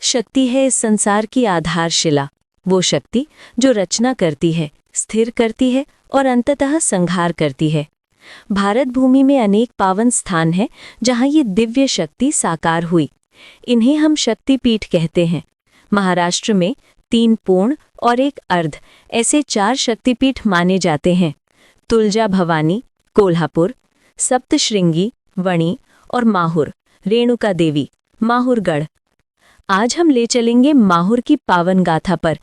शक्ति है इस संसार की आधारशिला, वो शक्ति जो रचना करती है, स्थिर करती है और अंततः संहार करती है। भारत भूमि में अनेक पावन स्थान हैं जहाँ ये दिव्य शक्ति साकार हुई। इन्हें हम शक्तिपीठ कहते हैं। महाराष्ट्र में 3 पूर्ण और 1 अर्ध ऐसे 4 शक्तिपीठ माने जाते हैं। तुलजा भवानी, कोल्हापुर, सप्तशृंगी, वणी और माहुर, रेणुका देवी, माहुरगढ़। आज हम ले चलेंगे माहुर की पावन गाथा पर।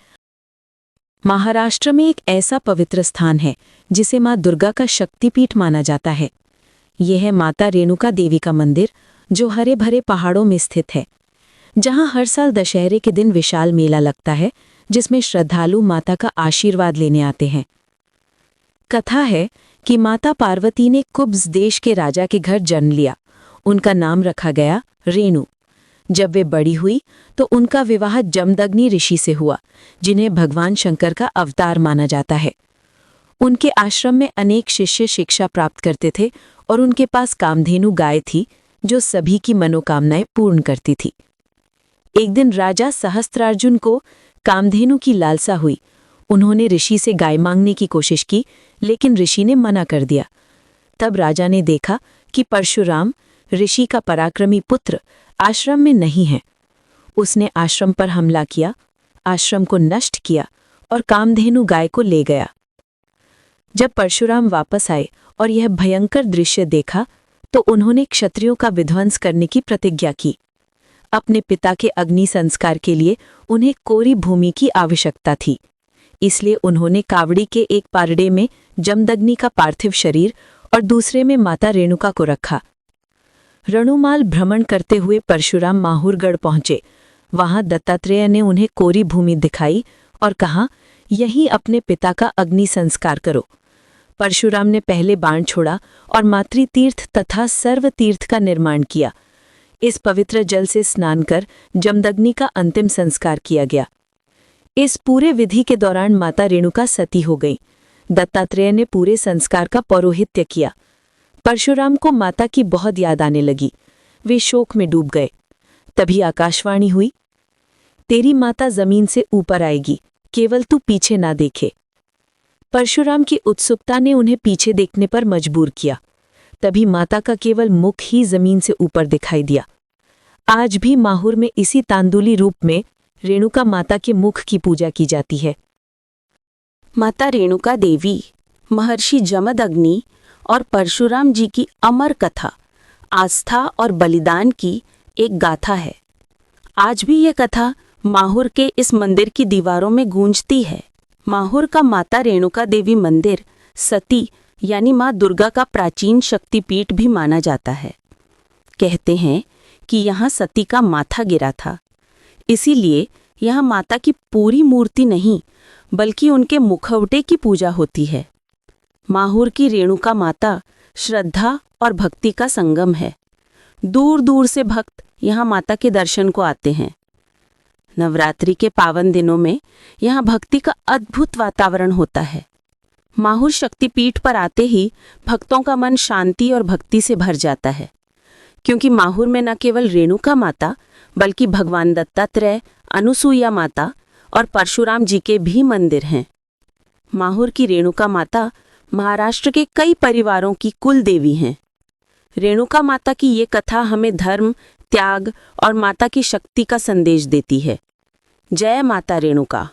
महाराष्ट्र में एक ऐसा पवित्र स्थान है जिसे मां दुर्गा का शक्तिपीठ माना जाता है। यह है माता रेणुका देवी का मंदिर, जो हरे भरे पहाड़ों में स्थित है, जहां हर साल दशहरे के दिन विशाल मेला लगता है, जिसमें श्रद्धालु माता का आशीर्वाद लेने आते हैं। कथा है कि माता पार्वती ने कुब्ज देश के राजा के घर जन्म लिया। उनका नाम रखा गया रेणु। जब वे बड़ी हुई तो उनका विवाह जमदग्नि ऋषि से हुआ, जिन्हें भगवान शंकर का अवतार माना जाता है। उनके आश्रम में अनेक शिष्य शिक्षा प्राप्त करते थे और उनके पास कामधेनु गाय थी, जो सभी की मनोकामनाएं पूर्ण करती थी। एक दिन राजा सहस्त्रार्जुन को कामधेनु की लालसा हुई। उन्होंने ऋषि से गाय मांगने की कोशिश की, लेकिन ऋषि ने मना कर दिया। तब राजा ने देखा कि परशुराम, ऋषि का पराक्रमी पुत्र, आश्रम में नहीं है। उसने आश्रम पर हमला किया, आश्रम को नष्ट किया और कामधेनु गाय को ले गया। जब परशुराम वापस आए और यह भयंकर दृश्य देखा तो उन्होंने क्षत्रियों का विध्वंस करने की प्रतिज्ञा की। अपने पिता के अग्नि संस्कार के लिए उन्हें कोरी भूमि की आवश्यकता थी, इसलिए उन्होंने कावड़ी के एक पारडे में जमदग्नि का पार्थिव शरीर और दूसरे में माता रेणुका को रखा। रणुमाल भ्रमण करते हुए परशुराम माहुरगढ़ पहुंचे। वहां दत्तात्रेय ने उन्हें कोरी भूमि दिखाई और कहा, यहीं अपने पिता का अग्नि संस्कार करो। परशुराम ने पहले बाण छोड़ा और मातृतीर्थ तथा सर्वतीर्थ का निर्माण किया। इस पवित्र जल से स्नान कर जमदग्नि का अंतिम संस्कार किया गया। इस पूरे विधि के दौरान माता रेणुका सती हो गई। दत्तात्रेय ने पूरे संस्कार का पौरोहित्य किया। परशुराम को माता की बहुत याद आने लगी। वे शोक में डूब गए। तभी आकाशवाणी हुई, तेरी माता जमीन से ऊपर आएगी, केवल तू पीछे ना देखे। परशुराम की उत्सुकता ने उन्हें पीछे देखने पर मजबूर किया। तभी माता का केवल मुख ही जमीन से ऊपर दिखाई दिया। आज भी माहुर में इसी तांदुली रूप में रेणुका माता के मुख की पूजा की जाती है। माता रेणुका देवी, महर्षि जमदग्नि और परशुराम जी की अमर कथा, आस्था और बलिदान की एक गाथा है। आज भी ये कथा माहुर के इस मंदिर की दीवारों में गूंजती है। माहुर का माता रेणुका देवी मंदिर सती यानी माँ दुर्गा का प्राचीन शक्तिपीठ भी माना जाता है। कहते हैं कि यहाँ सती का माथा गिरा था, इसीलिए यहाँ माता की पूरी मूर्ति नहीं बल्कि उनके मुखौटे की पूजा होती है। माहुर की रेणुका माता श्रद्धा और भक्ति का संगम है। दूर दूर से भक्त यहाँ माता के दर्शन को आते हैं। नवरात्रि के पावन दिनों में यहाँ भक्ति का अद्भुत वातावरण होता है। माहुर शक्तिपीठ पर आते ही भक्तों का मन शांति और भक्ति से भर जाता है, क्योंकि माहुर में न केवल रेणुका माता बल्कि भगवान दत्तात्रेय, अनुसूया माता और परशुराम जी के भी मंदिर हैं। माहुर की रेणुका माता महाराष्ट्र के कई परिवारों की कुल देवी हैं। रेणुका माता की ये कथा हमें धर्म, त्याग और माता की शक्ति का संदेश देती है। जय माता रेणुका।